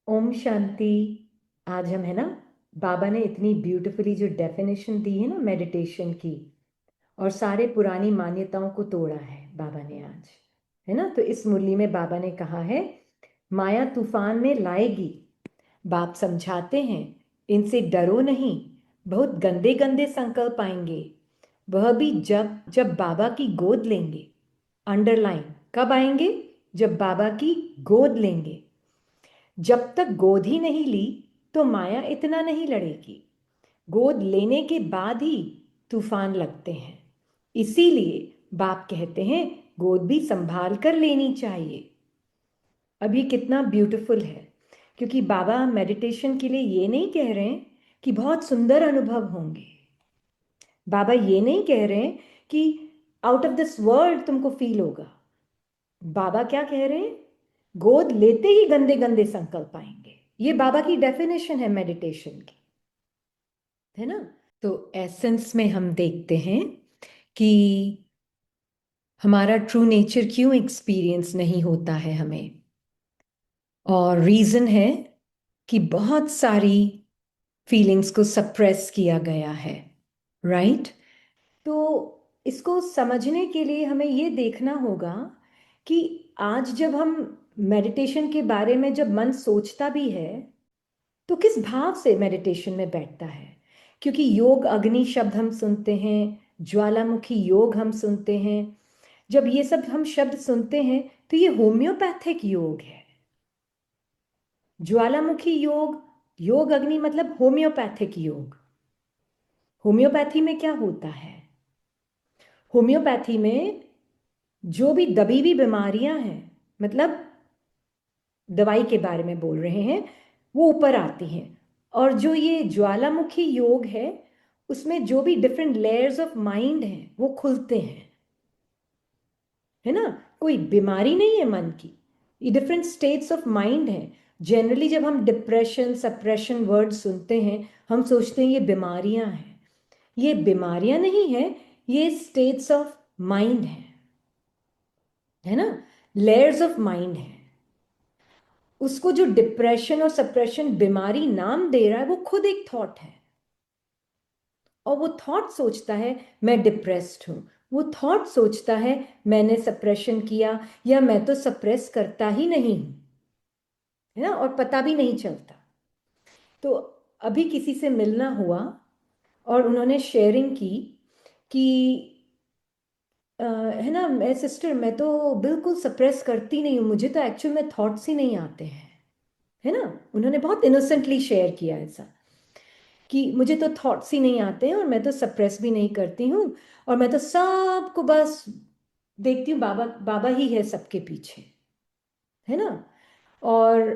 ओम शांति। आज हम है ना, बाबा ने इतनी ब्यूटीफुली जो डेफिनेशन दी है ना मेडिटेशन की, और सारे पुरानी मान्यताओं को तोड़ा है बाबा ने आज। है ना, तो इस मुरली में बाबा ने कहा है, माया तूफान में लाएगी। बाप समझाते हैं, इनसे डरो नहीं। बहुत गंदे गंदे संकल्प आएंगे, वह भी जब जब बाबा की गोद लेंगे। अंडरलाइन, कब आएंगे? जब बाबा की गोद लेंगे। जब तक गोद ही नहीं ली तो माया इतना नहीं लड़ेगी। गोद लेने के बाद ही तूफान लगते हैं। इसीलिए बाप कहते हैं, गोद भी संभाल कर लेनी चाहिए। अब ये कितना ब्यूटीफुल है, क्योंकि बाबा मेडिटेशन के लिए ये नहीं कह रहे हैं कि बहुत सुंदर अनुभव होंगे। बाबा ये नहीं कह रहे हैं कि आउट ऑफ दिस वर्ल्ड तुमको फील होगा। बाबा क्या कह रहे हैं? गोद लेते ही गंदे गंदे संकल्प आएंगे। ये बाबा की डेफिनेशन है मेडिटेशन की, है ना। तो एसेंस में हम देखते हैं कि हमारा ट्रू नेचर क्यों एक्सपीरियंस नहीं होता है हमें। और रीजन है कि बहुत सारी फीलिंग्स को सप्रेस किया गया है, राइट। तो इसको समझने के लिए हमें ये देखना होगा कि आज जब हम मेडिटेशन के बारे में जब मन सोचता भी है, तो किस भाव से मेडिटेशन में बैठता है। क्योंकि योग अग्नि शब्द हम सुनते हैं, ज्वालामुखी योग हम सुनते हैं। जब ये सब हम शब्द सुनते हैं तो ये होम्योपैथिक योग है। ज्वालामुखी योग, योग अग्नि मतलब होम्योपैथिक योग। होम्योपैथी में क्या होता है? होम्योपैथी में जो भी दबी हुई बीमारियां हैं, मतलब दवाई के बारे में बोल रहे हैं, वो ऊपर आती हैं। और जो ये ज्वालामुखी योग है, उसमें जो भी डिफरेंट लेयर्स ऑफ माइंड हैं वो खुलते हैं, है ना। कोई बीमारी नहीं है मन की, ये डिफरेंट स्टेट्स ऑफ माइंड है। जनरली जब हम डिप्रेशन सप्रेशन वर्ड सुनते हैं, हम सोचते हैं ये बीमारियां हैं। ये बीमारियां नहीं है, ये स्टेट्स ऑफ माइंड है ना, लेयर्स ऑफ माइंड है। उसको जो डिप्रेशन और सप्रेशन बीमारी नाम दे रहा है, वो खुद एक थॉट है। और वो थॉट सोचता है मैं डिप्रेस्ड हूं। वो थॉट सोचता है मैंने सप्रेशन किया, या मैं तो सप्रेस करता ही नहीं हूं, है ना, और पता भी नहीं चलता। तो अभी किसी से मिलना हुआ और उन्होंने शेयरिंग की कि है ना, मैं सिस्टर, मैं तो बिल्कुल सप्रेस करती नहीं हूँ, मुझे तो एक्चुअल में थॉट्स ही नहीं आते हैं, है ना। उन्होंने बहुत इनोसेंटली शेयर किया ऐसा कि मुझे तो थॉट्स ही नहीं आते हैं और मैं तो सप्रेस भी नहीं करती हूँ, और मैं तो सबको बस देखती हूँ, बाबा बाबा ही है सबके पीछे, है ना। और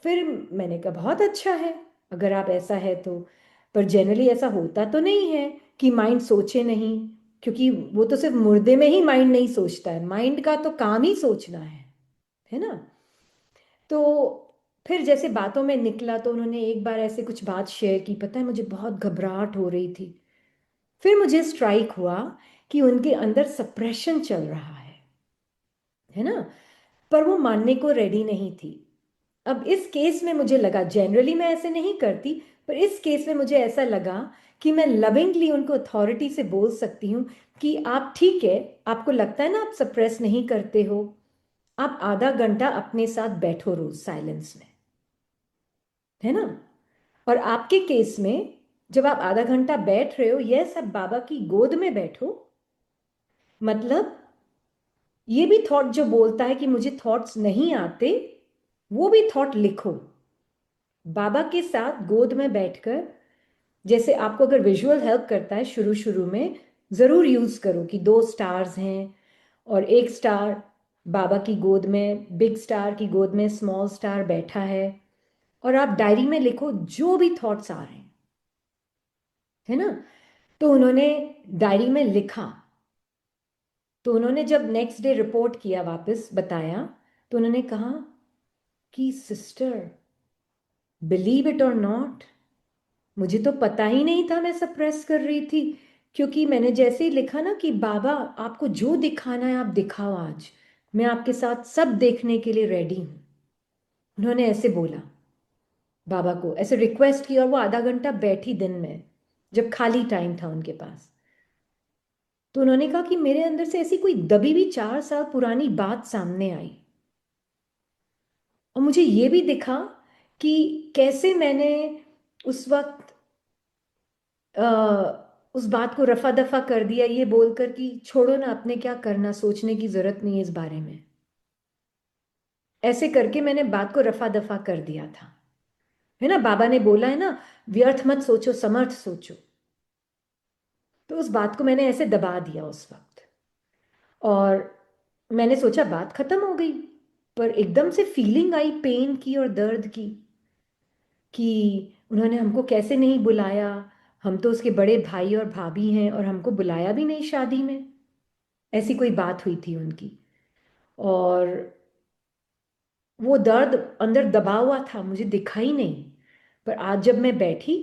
फिर मैंने कहा बहुत अच्छा है अगर आप ऐसा है तो। पर जनरली ऐसा होता तो नहीं है कि माइंड सोचे नहीं, क्योंकि वो तो सिर्फ मुर्दे में ही माइंड नहीं सोचता है, माइंड का तो काम ही सोचना है ना। तो फिर जैसे बातों में निकला तो उन्होंने एक बार ऐसे कुछ बात शेयर की, पता है मुझे बहुत घबराहट हो रही थी। फिर मुझे स्ट्राइक हुआ कि उनके अंदर सप्रेशन चल रहा है ना, पर वो मानने को रेडी नहीं थी। अब इस केस में मुझे लगा, जनरली मैं ऐसे नहीं करती, पर इस केस में मुझे ऐसा लगा कि मैं लविंगली उनको अथॉरिटी से बोल सकती हूँ कि आप ठीक है, आपको लगता है ना आप सप्रेस नहीं करते हो, आप आधा घंटा अपने साथ बैठो रोज साइलेंस में, है ना। और आपके केस में जब आप आधा घंटा बैठ रहे हो, यह सब बाबा की गोद में बैठो, मतलब ये भी थॉट जो बोलता है कि मुझे थॉट्स नहीं आते, वो भी थॉट लिखो बाबा के साथ गोद में बैठकर। जैसे आपको अगर विजुअल हेल्प करता है शुरू शुरू में, जरूर यूज करो कि दो स्टार्स हैं और एक स्टार बाबा की गोद में, बिग स्टार की गोद में स्मॉल स्टार बैठा है, और आप डायरी में लिखो जो भी थॉट्स आ रहे हैं, है ना। तो उन्होंने डायरी में लिखा। तो उन्होंने जब नेक्स्ट डे रिपोर्ट किया, वापस बताया, तो उन्होंने कहा कि सिस्टर, बिलीव इट और नॉट, मुझे तो पता ही नहीं था मैं सप्रेस कर रही थी। क्योंकि मैंने जैसे ही लिखा ना कि बाबा आपको जो दिखाना है आप दिखाओ, आज मैं आपके साथ सब देखने के लिए रेडी हूं। उन्होंने ऐसे बोला बाबा को, ऐसे रिक्वेस्ट की, और वो आधा घंटा बैठी दिन में जब खाली टाइम था उनके पास। तो उन्होंने कहा कि मेरे अंदर से ऐसी कोई दबी हुई 4 साल पुरानी बात सामने आई, और मुझे ये भी दिखा कि कैसे मैंने उस वक्त उस बात को रफा दफा कर दिया, ये बोलकर कि छोड़ो ना, अपने क्या करना, सोचने की जरूरत नहीं है इस बारे में। ऐसे करके मैंने बात को रफा दफा कर दिया था। है ना, बाबा ने बोला है ना, व्यर्थ मत सोचो, समर्थ सोचो। तो उस बात को मैंने ऐसे दबा दिया उस वक्त, और मैंने सोचा बात खत्म हो गई। पर एकदम से फीलिंग आई पेन की और दर्द की, कि उन्होंने हमको कैसे नहीं बुलाया, हम तो उसके बड़े भाई और भाभी हैं, और हमको बुलाया भी नहीं शादी में। ऐसी कोई बात हुई थी उनकी, और वो दर्द अंदर दबा हुआ था, मुझे दिखा ही नहीं। पर आज जब मैं बैठी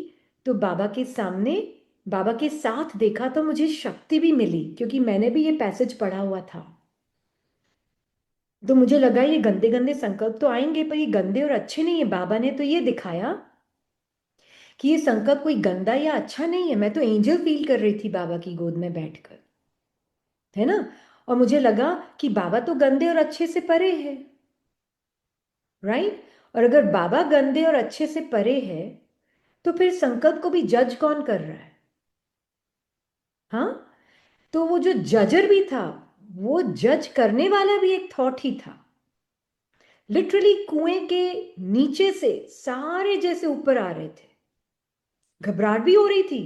तो बाबा के सामने, बाबा के साथ देखा, तो मुझे शक्ति भी मिली, क्योंकि मैंने भी ये पैसेज पढ़ा हुआ था। तो मुझे लगा ये गंदे गंदे संकल्प तो आएंगे, पर ये गंदे और अच्छे नहीं है। बाबा ने तो ये दिखाया कि ये संकल्प कोई गंदा या अच्छा नहीं है। मैं तो एंजल फील कर रही थी बाबा की गोद में बैठकर, है ना। और मुझे लगा कि बाबा तो गंदे और अच्छे से परे है, राइट। और अगर बाबा गंदे और अच्छे से परे है, तो फिर संकल्प को भी जज कौन कर रहा है? हाँ, तो वो जो जजर भी था, वो जज करने वाला भी एक थॉट ही था। लिटरली कुएं के नीचे से सारे जैसे ऊपर आ रहे थे। घबराहट भी हो रही थी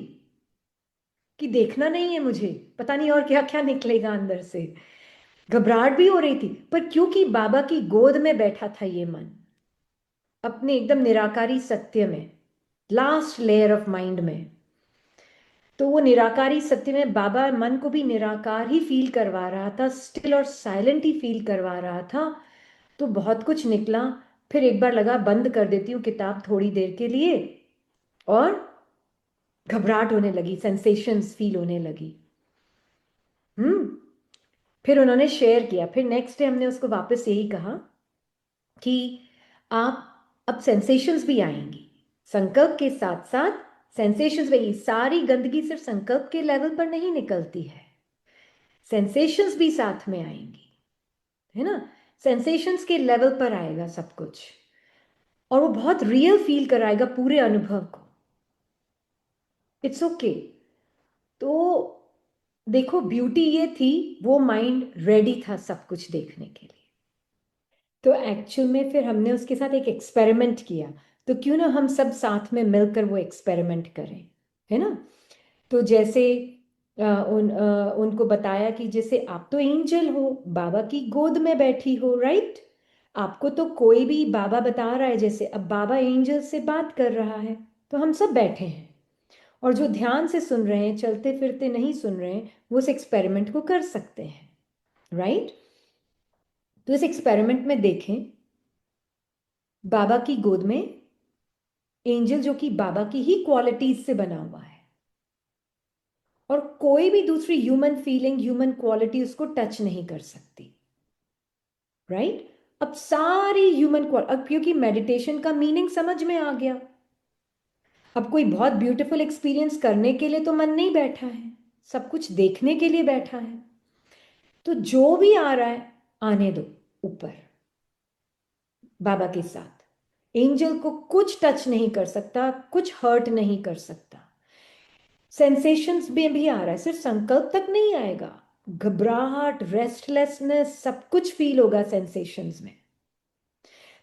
कि देखना नहीं है मुझे, पता नहीं और क्या क्या निकलेगा अंदर से। घबराहट भी हो रही थी, पर क्योंकि बाबा की गोद में बैठा था ये मन, अपने एकदम निराकारी सत्य में, लास्ट लेयर ऑफ माइंड में, तो वो निराकारी सत्य में बाबा मन को भी निराकार ही फील करवा रहा था, स्टिल और साइलेंट ही फील करवा रहा था। तो बहुत कुछ निकला। फिर एक बार लगा बंद कर देती हूँ किताब थोड़ी देर के लिए, और घबराहट होने लगी, सेंसेशंस फील होने लगी। फिर उन्होंने शेयर किया, फिर नेक्स्ट डे हमने उसको वापस यही कहा कि आप, अब सेंसेशंस भी आएंगी संकल्प के साथ साथ, सेंसेशंस भी। सारी गंदगी सिर्फ संकल्प के लेवल पर नहीं निकलती है, सेंसेशंस भी साथ में आएंगी, है ना। सेंसेशंस के लेवल पर आएगा सब कुछ, और वो बहुत रियल फील कराएगा पूरे अनुभव को। It's okay. तो देखो, ब्यूटी ये थी, वो माइंड रेडी था सब कुछ देखने के लिए। तो एक्चुअल में फिर हमने उसके साथ एक एक्सपेरिमेंट किया। तो क्यों ना हम सब साथ में मिलकर वो एक्सपेरिमेंट करें, है ना। तो जैसे उनको बताया कि जैसे आप तो एंजल हो, बाबा की गोद में बैठी हो, राइट। आपको तो कोई भी बाबा बता रहा है, जैसे अब बाबा एंजल से बात कर रहा है, तो हम सब बैठे हैं, और जो ध्यान से सुन रहे हैं, चलते फिरते नहीं सुन रहे हैं, वो इस एक्सपेरिमेंट को कर सकते हैं, राइट। तो इस एक्सपेरिमेंट में देखें, बाबा की गोद में एंजल जो कि बाबा की ही क्वालिटीज से बना हुआ है, और कोई भी दूसरी ह्यूमन फीलिंग, ह्यूमन क्वालिटी उसको टच नहीं कर सकती, राइट। अब सारी ह्यूमन क्वालिटी, अब क्योंकि मेडिटेशन का मीनिंग समझ में आ गया, अब कोई बहुत ब्यूटीफुल एक्सपीरियंस करने के लिए तो मन नहीं बैठा है, सब कुछ देखने के लिए बैठा है। तो जो भी आ रहा है आने दो ऊपर, बाबा के साथ। एंजल को कुछ टच नहीं कर सकता, कुछ हर्ट नहीं कर सकता। सेंसेशंस में भी आ रहा है, सिर्फ संकल्प तक नहीं आएगा, घबराहट, रेस्टलेसनेस, सब कुछ फील होगा सेंसेशंस में।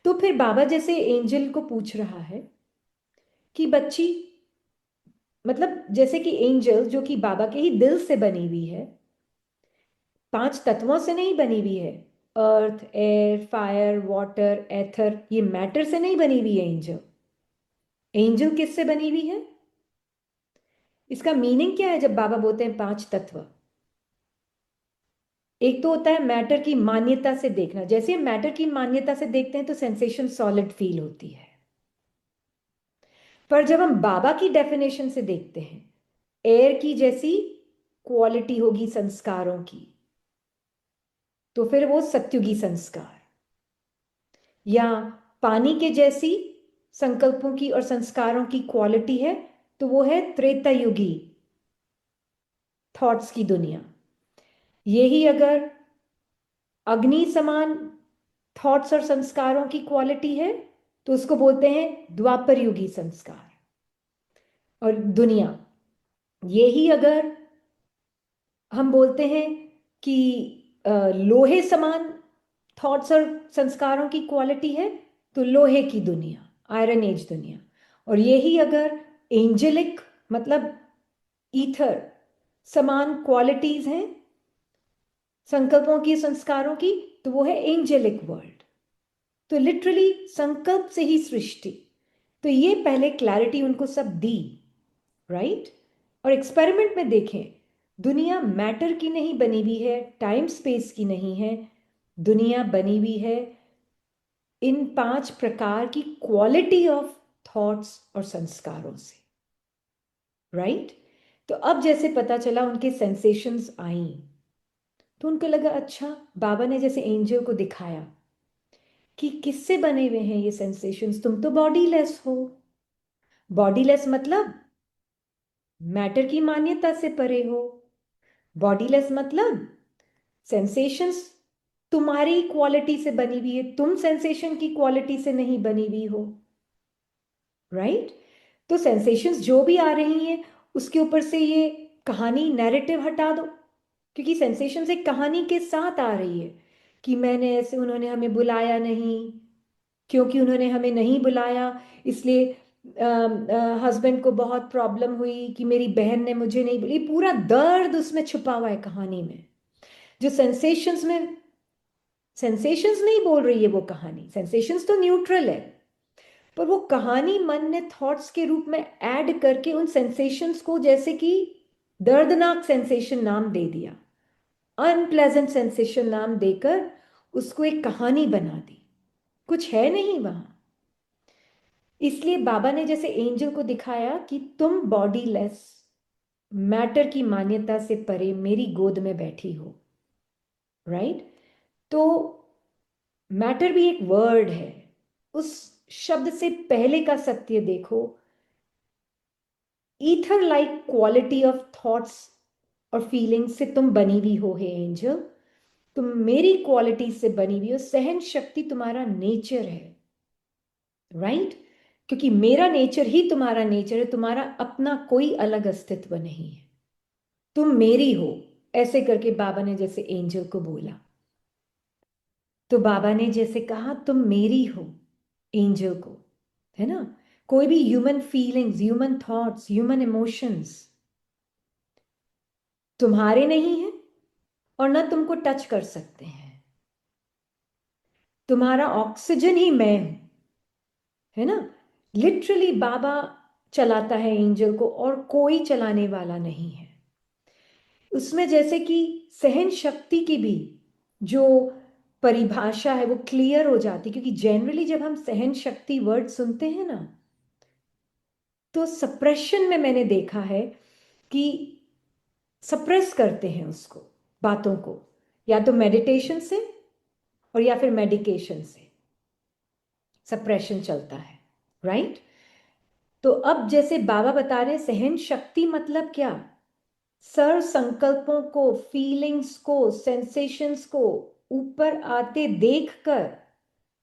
तो फिर बाबा जैसे एंजल को पूछ रहा है कि बच्ची, मतलब जैसे कि एंजल जो कि बाबा के ही दिल से बनी हुई है, 5 तत्वों से नहीं बनी हुई है, अर्थ, एयर, फायर, वाटर, एथर, ये मैटर से नहीं बनी हुई है एंजल। एंजल किससे बनी हुई है? इसका मीनिंग क्या है जब बाबा बोलते हैं 5 तत्व? एक तो होता है मैटर की मान्यता से देखना, जैसे मैटर की मान्यता से देखते हैं तो सेंसेशन सॉलिड फील होती है। पर जब हम बाबा की डेफिनेशन से देखते हैं, एयर की जैसी क्वालिटी होगी संस्कारों की, तो फिर वो सत्युगी संस्कार, या पानी के जैसी संकल्पों की और संस्कारों की क्वालिटी है तो वो है त्रेता युगी थॉट्स की दुनिया। यही अगर अग्नि समान थॉट्स और संस्कारों की क्वालिटी है तो उसको बोलते हैं द्वापर युगी संस्कार और दुनिया। यही अगर हम बोलते हैं कि लोहे समान थॉट्स और संस्कारों की क्वालिटी है तो लोहे की दुनिया, आयरन एज दुनिया। और यही अगर एंजेलिक मतलब ईथर समान क्वालिटीज हैं संकल्पों की, संस्कारों की, तो वो है एंजेलिक वर्ल्ड। तो लिटरली संकल्प से ही सृष्टि। तो ये पहले क्लैरिटी उनको सब दी, राइट। और एक्सपेरिमेंट में देखें, दुनिया मैटर की नहीं बनी हुई है, टाइम स्पेस की नहीं है, दुनिया बनी हुई है इन 5 प्रकार की क्वालिटी ऑफ थॉट्स और संस्कारों से, राइट। तो अब जैसे पता चला उनके सेंसेशंस आई तो उनको लगा अच्छा, बाबा ने जैसे एंजल को दिखाया कि किससे बने हुए हैं ये सेंसेशंस, तुम तो बॉडीलेस हो। बॉडीलेस मतलब मैटर की मान्यता से परे हो। बॉडीलेस मतलब सेंसेशंस तुम्हारी क्वालिटी से बनी हुई है, तुम सेंसेशन की क्वालिटी से नहीं बनी हुई हो, राइट। तो सेंसेशंस जो भी आ रही हैं उसके ऊपर से ये कहानी नैरेटिव हटा दो, क्योंकि सेंसेशंस एक कहानी के साथ आ रही है कि मैंने ऐसे, उन्होंने हमें बुलाया नहीं, क्योंकि उन्होंने हमें नहीं बुलाया इसलिए हस्बैंड को बहुत प्रॉब्लम हुई कि मेरी बहन ने मुझे नहीं बुलाई। पूरा दर्द उसमें छुपा हुआ है कहानी में। जो सेंसेशंस में, सेंसेशंस नहीं बोल रही है वो कहानी, सेंसेशंस तो न्यूट्रल है, पर वो कहानी मन ने थॉट्स के रूप में ऐड करके उन सेंसेशंस को जैसे कि दर्दनाक सेंसेशन नाम दे दिया, अनप्लेजेंट सेंसेशन नाम देकर उसको एक कहानी बना दी, कुछ है नहीं वहां। इसलिए बाबा ने जैसे एंजल को दिखाया कि तुम बॉडीलेस, मैटर की मान्यता से परे मेरी गोद में बैठी हो, राइट। तो मैटर भी एक वर्ड है, उस शब्द से पहले का सत्य देखो, ether like quality of thoughts और फीलिंग्स से तुम बनी हुई हो हे एंजल, तुम मेरी क्वालिटी से बनी हुई हो, सहन शक्ति तुम्हारा नेचर है, राइट। क्योंकि मेरा नेचर ही तुम्हारा नेचर है, तुम्हारा अपना कोई अलग अस्तित्व नहीं है, तुम मेरी हो। ऐसे करके बाबा ने जैसे एंजल को बोला, तो बाबा ने जैसे कहा तुम मेरी हो एंजल को, है ना। कोई भी human feelings, human thoughts, human emotions तुम्हारे नहीं है और ना तुमको टच कर सकते हैं। तुम्हारा ऑक्सीजन ही मैं हूं, है ना। लिटरली बाबा चलाता है एंजल को और कोई चलाने वाला नहीं है। उसमें जैसे कि सहन शक्ति की भी जो परिभाषा है वो क्लियर हो जाती, क्योंकि जनरली जब हम सहन शक्ति वर्ड सुनते हैं ना, तो सप्रेशन में मैंने देखा है कि सप्रेस करते हैं उसको, बातों को, या तो मेडिटेशन से और या फिर मेडिकेशन से सप्रेशन चलता है, राइट। तो अब जैसे बाबा बता रहे हैं सहन शक्ति मतलब क्या, सर संकल्पों को, फीलिंग्स को, सेंसेशंस को ऊपर आते देखकर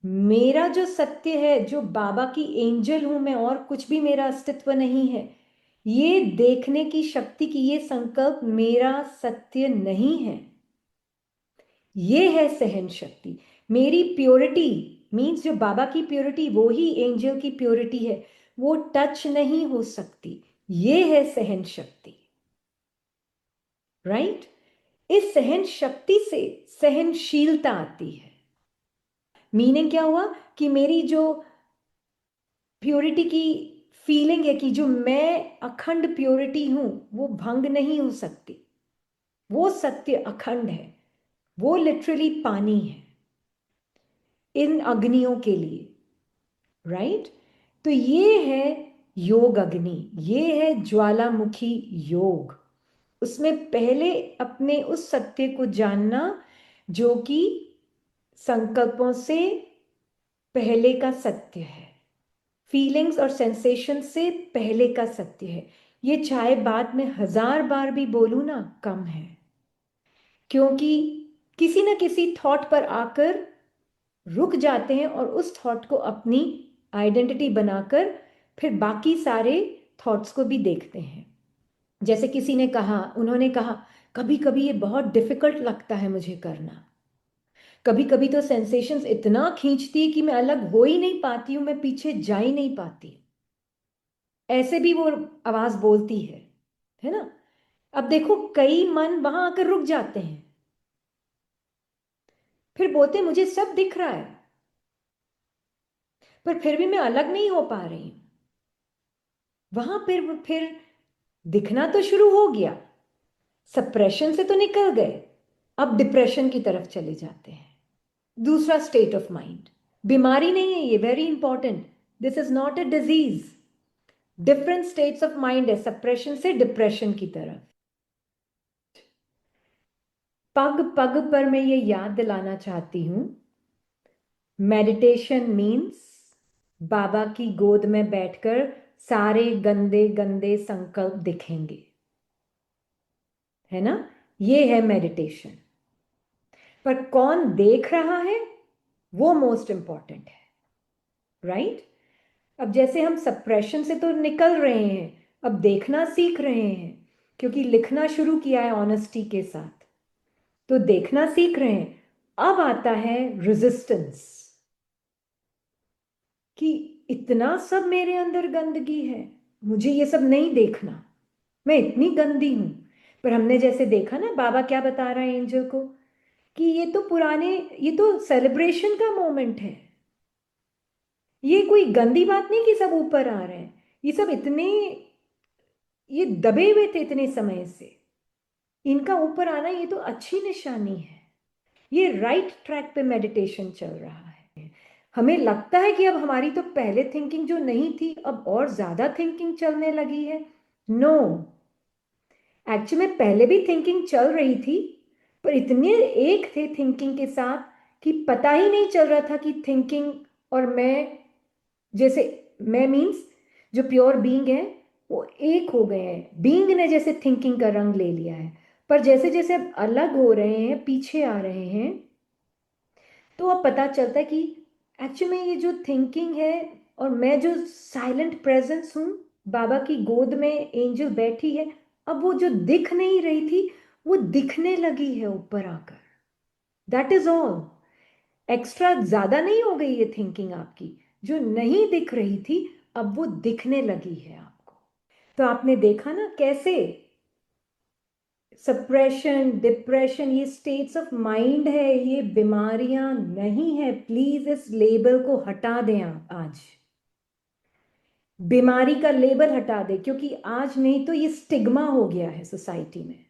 मेरा जो सत्य है, जो बाबा की एंजल हूं मैं और कुछ भी मेरा अस्तित्व नहीं है, ये देखने की शक्ति की ये संकल्प मेरा सत्य नहीं है, ये है सहन शक्ति। मेरी प्योरिटी मीन्स जो बाबा की प्योरिटी वो ही एंजल की प्योरिटी है, वो टच नहीं हो सकती, ये है सहन शक्ति, राइट। इस सहन शक्ति से सहनशीलता आती है। मीनिंग क्या हुआ कि मेरी जो प्योरिटी की फीलिंग है कि जो मैं अखंड प्योरिटी हूं वो भंग नहीं हो सकती, वो सत्य अखंड है, वो लिटरली पानी है इन अग्नियों के लिए, राइट। तो ये है योग अग्नि, ये है ज्वालामुखी योग। उसमें पहले अपने उस सत्य को जानना जो कि संकल्पों से पहले का सत्य है, फीलिंग्स और सेंसेशन से पहले का सत्य है। ये चाहे बाद में 1000 बार भी बोलूं ना, कम है। क्योंकि किसी ना किसी थॉट पर आकर रुक जाते हैं और उस थॉट को अपनी आइडेंटिटी बनाकर फिर बाकी सारे थॉट्स को भी देखते हैं। जैसे किसी ने कहा, उन्होंने कहा कभी कभी ये बहुत डिफिकल्ट लगता है मुझे करना, कभी कभी तो सेंसेशंस इतना खींचती है कि मैं अलग हो ही नहीं पाती हूं, मैं पीछे जा ही नहीं पाती। ऐसे भी वो आवाज बोलती है ना। अब देखो कई मन वहां आकर रुक जाते हैं, फिर बोलते मुझे सब दिख रहा है पर फिर भी मैं अलग नहीं हो पा रही हूं। वहां फिर दिखना तो शुरू हो गया, सप्रेशन से तो निकल गए, अब डिप्रेशन की तरफ चले जाते हैं। दूसरा स्टेट ऑफ माइंड, बीमारी नहीं है ये, very important, this is not a disease. Different states of mind है, सप्रेशन से डिप्रेशन की तरफ। पग पग पर मैं ये याद दिलाना चाहती हूं, मेडिटेशन मीन्स बाबा की गोद में बैठकर सारे गंदे गंदे संकल्प दिखेंगे, है ना। ये है मेडिटेशन। पर कौन देख रहा है वो मोस्ट इंपॉर्टेंट है, राइट। अब जैसे हम सप्रेशन से तो निकल रहे हैं, अब देखना सीख रहे हैं, क्योंकि लिखना शुरू किया है ऑनेस्टी के साथ, तो देखना सीख रहे हैं। अब आता है रेजिस्टेंस, कि इतना सब मेरे अंदर गंदगी है, मुझे ये सब नहीं देखना, मैं इतनी गंदी हूं। पर हमने जैसे देखा ना, बाबा क्या बता रहा है एंजल को, कि ये तो पुराने, ये तो सेलिब्रेशन का मोमेंट है, ये कोई गंदी बात नहीं कि सब ऊपर आ रहे हैं, ये सब इतने, ये दबे हुए थे इतने समय से, इनका ऊपर आना ये तो अच्छी निशानी है, ये राइट ट्रैक पे मेडिटेशन चल रहा है। हमें लगता है कि अब हमारी तो पहले थिंकिंग जो नहीं थी अब और ज्यादा थिंकिंग चलने लगी है। नो, एक्चुअली में पहले भी थिंकिंग चल रही थी, पर इतने एक थे थिंकिंग के साथ कि पता ही नहीं चल रहा था कि थिंकिंग और मैं, जैसे मैं मीन्स जो प्योर बीइंग है वो एक हो गए हैं, बीइंग ने जैसे थिंकिंग का रंग ले लिया है। पर जैसे जैसे अब अलग हो रहे हैं, पीछे आ रहे हैं, तो अब पता चलता है कि एक्चुअली में ये जो थिंकिंग है और मैं जो साइलेंट प्रेजेंस हूँ, बाबा की गोद में एंजल बैठी है, अब वो जो दिख नहीं रही थी वो दिखने लगी है ऊपर आकर। दैट इज ऑल, एक्स्ट्रा ज्यादा नहीं हो गई ये थिंकिंग आपकी, जो नहीं दिख रही थी अब वो दिखने लगी है आपको। तो आपने देखा ना कैसे सप्रेशन, डिप्रेशन ये स्टेट्स ऑफ माइंड है, ये बीमारियां नहीं है। प्लीज इस लेबल को हटा दें आप आज, बीमारी का लेबल हटा दें, क्योंकि आज नहीं तो ये स्टिग्मा हो गया है सोसाइटी में।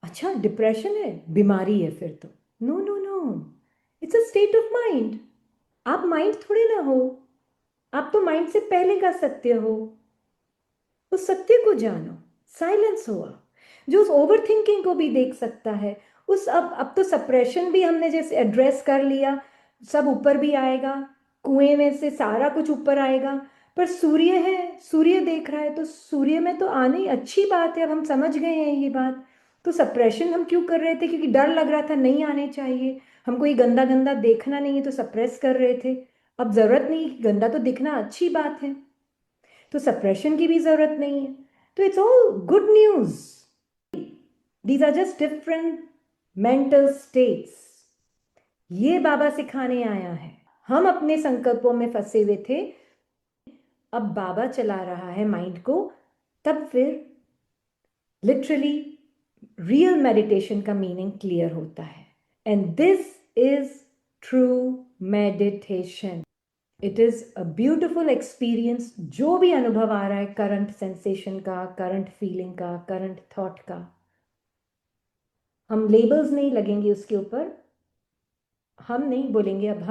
अच्छा डिप्रेशन है, बीमारी है फिर तो, no no no, it's a state of mind. आप माइंड थोड़े ना हो, आप तो माइंड से पहले का सत्य हो। उस सत्य को जानो, साइलेंस हुआ, जो उस ओवर थिंकिंग को भी देख सकता है। उस अब तो सप्रेशन भी हमने जैसे एड्रेस कर लिया, सब ऊपर भी आएगा, कुएं में से सारा कुछ ऊपर आएगा। पर सूर्य है, सूर्य देख रहा है, तो सूर्य में तो आने अच्छी बात है, अब हम समझ गए हैं ये बात। तो सप्रेशन हम क्यों कर रहे थे, क्योंकि डर लग रहा था नहीं आने चाहिए, हमको ये गंदा गंदा देखना नहीं है तो सप्रेस कर रहे थे। अब जरूरत नहीं, गंदा तो दिखना अच्छी बात है, तो सप्रेशन की भी जरूरत नहीं है। तो it's all good news, these are just different mental states. ये बाबा सिखाने आया है। हम अपने संकल्पों में फंसे हुए थे, अब बाबा चला रहा है माइंड को, तब फिर लिटरली रियल मेडिटेशन का मीनिंग क्लियर होता है। And this is true meditation. It is a beautiful experience, जो भी अनुभव आ रहा है करंट सेंसेशन का, करंट फीलिंग का, करंट थॉट का, हम लेबल्स नहीं लगेंगे उसके ऊपर, हम नहीं बोलेंगे अब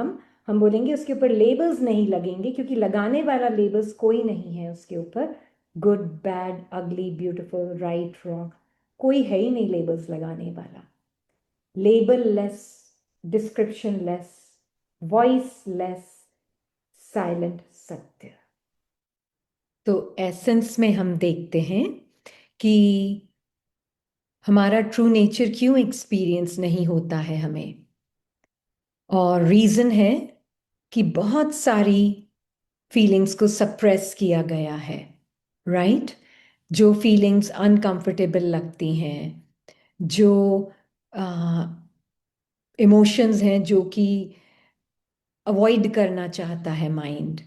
हम बोलेंगे उसके ऊपर लेबल्स नहीं लगेंगे, क्योंकि लगाने वाला लेबल्स कोई नहीं है उसके ऊपर। गुड बैड अगली ब्यूटिफुल राइट रॉन्ग, कोई है ही नहीं लेबल्स लगाने वाला। Label less, description less, voice less, silent सत्य। तो एसेंस में हम देखते हैं कि हमारा ट्रू नेचर क्यों एक्सपीरियंस नहीं होता है हमें, और रीजन है कि बहुत सारी फीलिंग्स को सप्रेस किया गया है, राइट? जो फीलिंग्स अनकंफर्टेबल लगती हैं, जो इमोशंस हैं जो कि अवॉइड करना चाहता है माइंड,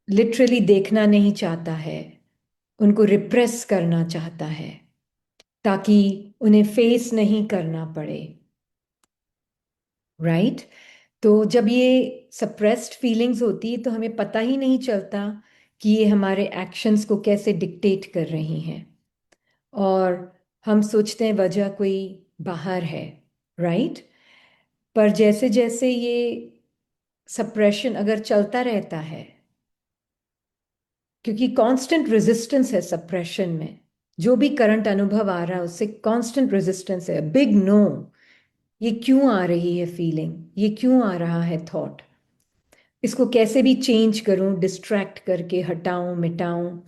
लिटरली देखना नहीं चाहता है, उनको रिप्रेस करना चाहता है ताकि उन्हें फेस नहीं करना पड़े, राइट? तो जब ये सप्रेस्ड फीलिंग्स होती है तो हमें पता ही नहीं चलता कि ये हमारे एक्शंस को कैसे डिक्टेट कर रही हैं, और हम सोचते हैं वजह कोई बाहर है, राइट? पर जैसे जैसे ये सप्रेशन अगर चलता रहता है, क्योंकि कांस्टेंट रेजिस्टेंस है सप्रेशन में, जो भी करंट अनुभव आ रहा है उससे कांस्टेंट रेजिस्टेंस है, बिग नो। ये क्यों आ रही है फीलिंग, ये क्यों आ रहा है थॉट, इसको कैसे भी चेंज करूं, डिस्ट्रैक्ट करके हटाऊं मिटाऊं।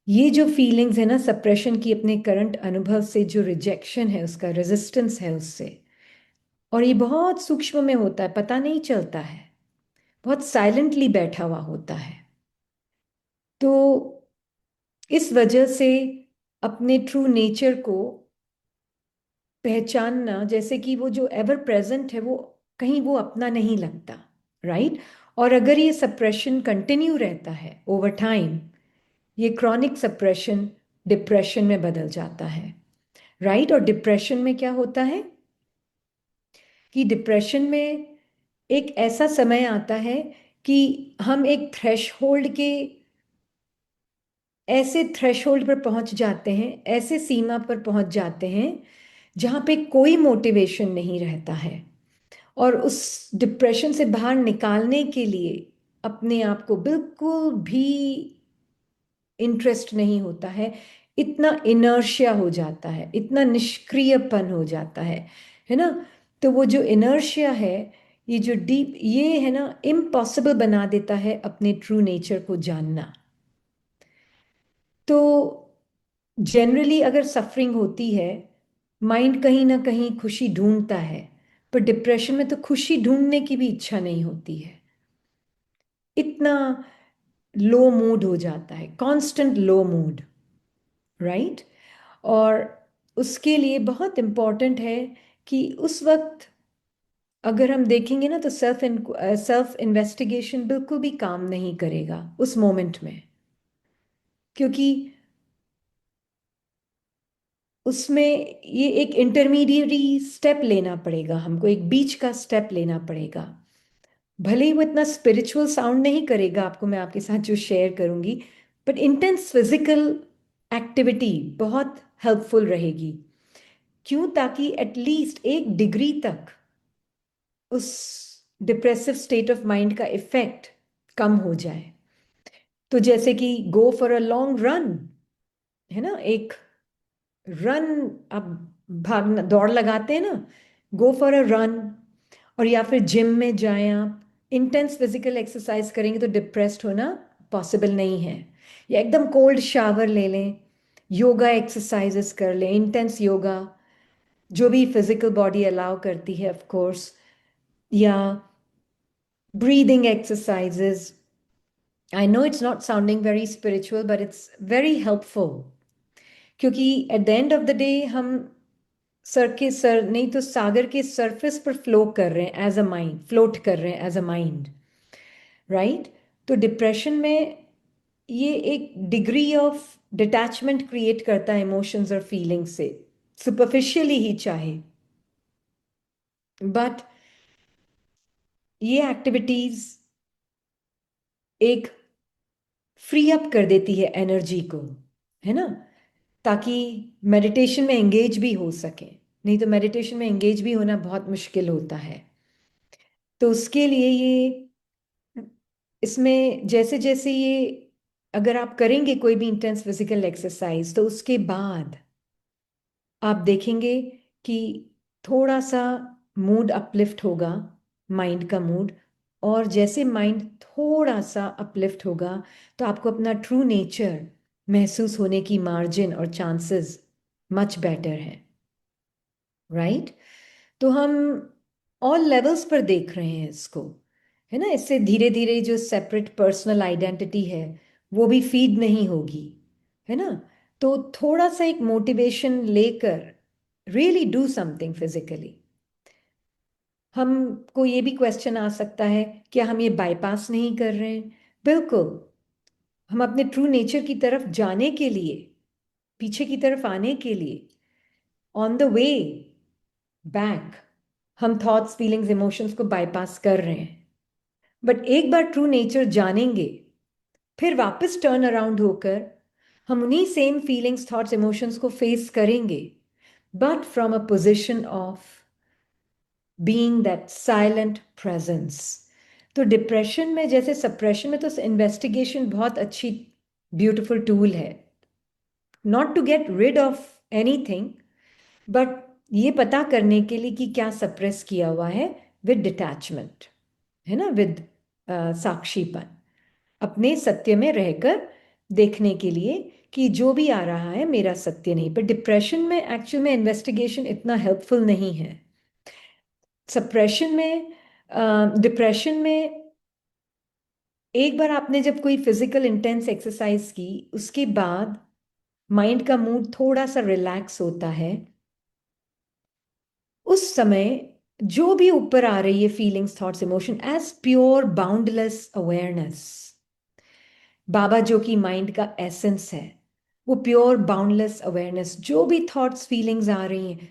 ये जो फीलिंग्स है ना सप्रेशन की, अपने करंट अनुभव से जो रिजेक्शन है, उसका रेजिस्टेंस है उससे, और ये बहुत सूक्ष्म में होता है, पता नहीं चलता है, बहुत साइलेंटली बैठा हुआ होता है। तो इस वजह से अपने ट्रू नेचर को पहचानना, जैसे कि वो जो एवर प्रेजेंट है वो कहीं वो अपना नहीं लगता, राइट? और अगर ये सप्रेशन कंटिन्यू रहता है ओवर टाइम, ये क्रॉनिक सप्रेशन डिप्रेशन में बदल जाता है, राइट? और डिप्रेशन में क्या होता है कि डिप्रेशन में एक ऐसा समय आता है कि हम एक थ्रेशहोल्ड के, ऐसे थ्रेशहोल्ड पर पहुंच जाते हैं, ऐसे सीमा पर पहुंच जाते हैं जहां पे कोई मोटिवेशन नहीं रहता है, और उस डिप्रेशन से बाहर निकालने के लिए अपने आप को बिल्कुल भी इंटरेस्ट नहीं होता है, इतना इनर्शिया हो जाता है, इतना निष्क्रियपन हो जाता है ना? तो वो जो इनर्शिया है, ये जो डीप, ये है ना, इम्पॉसिबल बना देता है अपने ट्रू नेचर को जानना। तो जनरली अगर सफरिंग होती है, माइंड कहीं ना कहीं खुशी ढूंढता है, पर डिप्रेशन में तो खुशी ढूंढने की भी इच्छा नहीं होती है, इतना लो मूड हो जाता है, कांस्टेंट लो मूड, राइट? और उसके लिए बहुत इम्पॉर्टेंट है कि उस वक्त अगर हम देखेंगे ना तो सेल्फ इन्वेस्टिगेशन बिल्कुल भी काम नहीं करेगा उस मोमेंट में, क्योंकि उसमें ये एक इंटरमीडिएरी स्टेप लेना पड़ेगा हमको, एक बीच का स्टेप लेना पड़ेगा। भले ही वो इतना स्पिरिचुअल साउंड नहीं करेगा आपको, मैं आपके साथ जो शेयर करूंगी, बट इंटेंस फिजिकल एक्टिविटी बहुत हेल्पफुल रहेगी। क्यों? ताकि एटलीस्ट एक डिग्री तक उस डिप्रेसिव स्टेट ऑफ माइंड का इफेक्ट कम हो जाए। तो जैसे कि go for a long run, है ना, एक रन, आप भागना दौड़ लगाते हैं ना, गो फॉर अ रन। और या फिर जिम में जाएं, आप इंटेंस फिजिकल एक्सरसाइज करेंगे तो डिप्रेस्ड होना पॉसिबल नहीं है। या एकदम कोल्ड शावर ले लें, योगा एक्सरसाइजेस कर लें, इंटेंस योगा, जो भी फिजिकल बॉडी अलाउ करती है ऑफ कोर्स, या breathing exercises. I know it's not sounding very spiritual, but it's very helpful. क्योंकि at the end of the day हम सर नहीं तो सागर के सरफेस पर फ्लो कर रहे हैं एज अ माइंड, फ्लोट कर रहे हैं एज अ माइंड, राइट? तो डिप्रेशन में ये एक डिग्री ऑफ डिटैचमेंट क्रिएट करता है इमोशंस और फीलिंग्स से, सुपरफिशियली ही चाहे, बट ये एक्टिविटीज एक फ्री अप कर देती है एनर्जी को, है ना, ताकि मेडिटेशन में एंगेज भी हो सके। नहीं तो मेडिटेशन में एंगेज भी होना बहुत मुश्किल होता है। तो उसके लिए ये, इसमें जैसे जैसे ये, अगर आप करेंगे कोई भी इंटेंस फिजिकल एक्सरसाइज, तो उसके बाद आप देखेंगे कि थोड़ा सा मूड अपलिफ्ट होगा, माइंड का मूड। और जैसे माइंड थोड़ा सा अपलिफ्ट होगा तो आपको अपना ट्रू नेचर महसूस होने की मार्जिन और चांसेस मच बेटर है, राइट? तो हम ऑल लेवल्स पर देख रहे हैं इसको, है ना? इससे धीरे धीरे जो सेपरेट पर्सनल आइडेंटिटी है वो भी फीड नहीं होगी, है ना? तो थोड़ा सा एक मोटिवेशन लेकर रियली डू समथिंग फिजिकली। हमको ये भी क्वेश्चन आ सकता है, क्या हम ये बाईपास नहीं कर रहे हैं? बिल्कुल। हम अपने ट्रू नेचर की तरफ जाने के लिए, पीछे की तरफ आने के लिए, ऑन द वे बैक हम थॉट्स, फीलिंग्स, इमोशंस को बाईपास कर रहे हैं। बट एक बार ट्रू नेचर जानेंगे, फिर वापस टर्न अराउंड होकर हम उन्हीं सेम फीलिंग्स, थॉट्स, इमोशंस को फेस करेंगे, but from a position of being that silent presence. तो डिप्रेशन में जैसे सप्रेशन में तो इन्वेस्टिगेशन बहुत अच्छी ब्यूटीफुल टूल है, not to get rid of anything, but ये पता करने के लिए कि क्या सप्रेस किया हुआ है, विद डिटैचमेंट, है ना, विद साक्षीपन, अपने सत्य में रहकर देखने के लिए कि जो भी आ रहा है मेरा सत्य नहीं। पर डिप्रेशन में एक्चुअल में इन्वेस्टिगेशन इतना हेल्पफुल नहीं है। सप्रेशन में, डिप्रेशन में एक बार आपने जब कोई फिजिकल इंटेंस एक्सरसाइज की, उसके बाद माइंड का मूड थोड़ा सा रिलैक्स होता है। उस समय जो भी ऊपर आ रही है feelings, thoughts, emotion, as pure boundless awareness, बाबा जो कि माइंड का एसेंस है, वो प्योर बाउंडलेस अवेयरनेस, जो भी थॉट्स, फीलिंग्स आ रही हैं,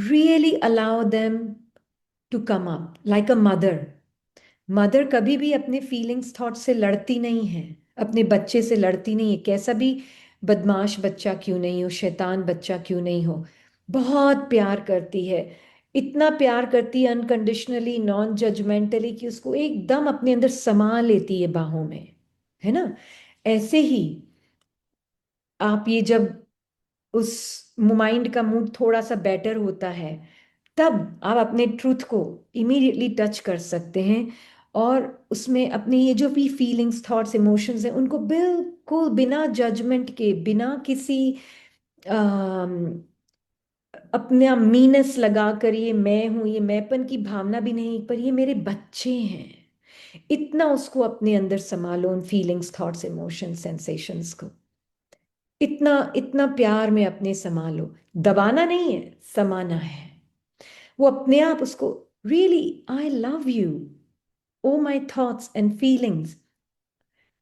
really allow them to come up like a mother. Mother कभी भी अपने फीलिंग्स, थॉट्स से लड़ती नहीं है, अपने बच्चे से लड़ती नहीं है, कैसा भी बदमाश बच्चा क्यों नहीं हो, शैतान बच्चा क्यों नहीं हो, बहुत प्यार करती है। इतना प्यार करती है अनकंडीशनली, नॉन जजमेंटली, कि उसको एकदम अपने अंदर समा लेती है बाहों में, है ना? ऐसे ही आप ये जब उस माइंड का मूड थोड़ा सा बेटर होता है, तब आप अपने ट्रूथ को इमीडिएटली टच कर सकते हैं और उसमें अपने ये जो भी फीलिंग्स, थॉट्स, इमोशंस हैं, उनको बिल्कुल बिना जजमेंट के, बिना किसी अपना मीनस लगा कर, ये मैं हूं, ये मैंपन की भावना भी नहीं, पर ये मेरे बच्चे हैं, इतना उसको अपने अंदर संभालो, उन फीलिंग्स, थॉट्स, इमोशंस, सेंसेशंस को इतना इतना प्यार में अपने संभालो। दबाना नहीं है, समाना है। वो अपने आप उसको really, I love you, o my thoughts and feelings,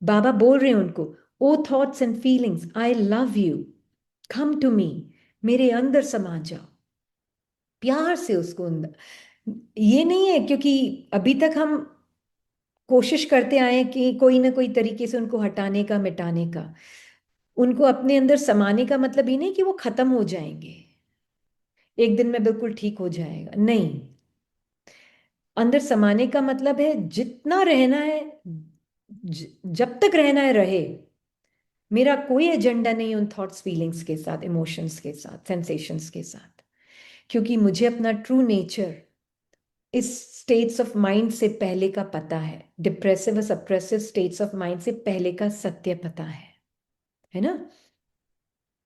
बाबा बोल रहे हैं उनको, o thoughts and feelings, I love you, come to me, मेरे अंदर समा जाओ, प्यार से उसको अंदर। ये नहीं है क्योंकि अभी तक हम कोशिश करते आए हैं कि कोई ना कोई तरीके से उनको हटाने का, मिटाने का। उनको अपने अंदर समाने का मतलब ये नहीं कि वो खत्म हो जाएंगे, एक दिन में बिल्कुल ठीक हो जाएगा, नहीं। अंदर समाने का मतलब है जितना रहना है, जब तक रहना है रहे। मेरा कोई एजेंडा नहीं उन थॉट्स, फीलिंग्स के साथ, इमोशंस के साथ, सेंसेशंस के साथ, क्योंकि मुझे अपना ट्रू नेचर इस स्टेट्स ऑफ माइंड से पहले का पता है, डिप्रेसिव और सप्रेसिव स्टेट्स ऑफ माइंड से पहले का सत्य पता है ना?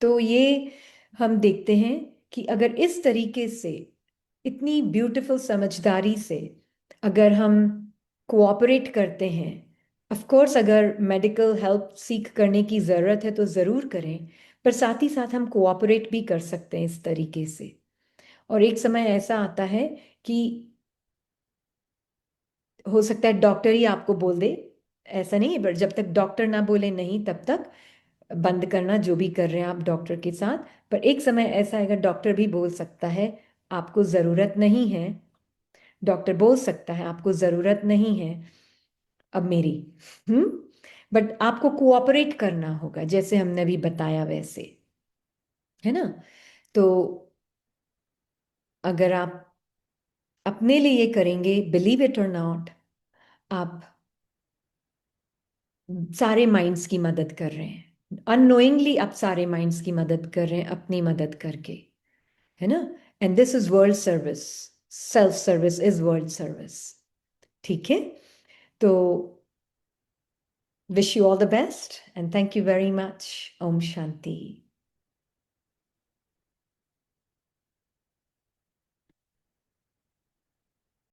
तो ये हम देखते हैं कि अगर इस तरीके से, इतनी ब्यूटीफुल समझदारी से अगर हम कोऑपरेट करते हैं, ऑफ कोर्स अगर मेडिकल हेल्प सीख करने की ज़रूरत है तो ज़रूर करें, पर साथ ही साथ हम कोऑपरेट भी कर सकते हैं इस तरीके से। और एक समय ऐसा आता है कि हो सकता है डॉक्टर ही आपको बोल दे, ऐसा नहीं है, बट जब तक डॉक्टर ना बोले नहीं, तब तक बंद करना जो भी कर रहे हैं आप डॉक्टर के साथ। पर एक समय ऐसा आएगा डॉक्टर भी बोल सकता है आपको ज़रूरत नहीं है, डॉक्टर बोल सकता है आपको ज़रूरत नहीं है अब मेरी। हम्म। बट आपको कोऑपरेट करना होगा, जैसे हमने भी बताया वैसे, है ना? तो अगर आप अपने लिए ये करेंगे, बिलीव इट और नॉट, आप सारे माइंड्स की मदद कर रहे हैं, अननोइंगली आप सारे माइंड्स की मदद कर रहे हैं अपनी मदद करके, है ना? And this is world service, self service is world service. ठीक है? तो Wish you all the best and thank you very much. Om Shanti.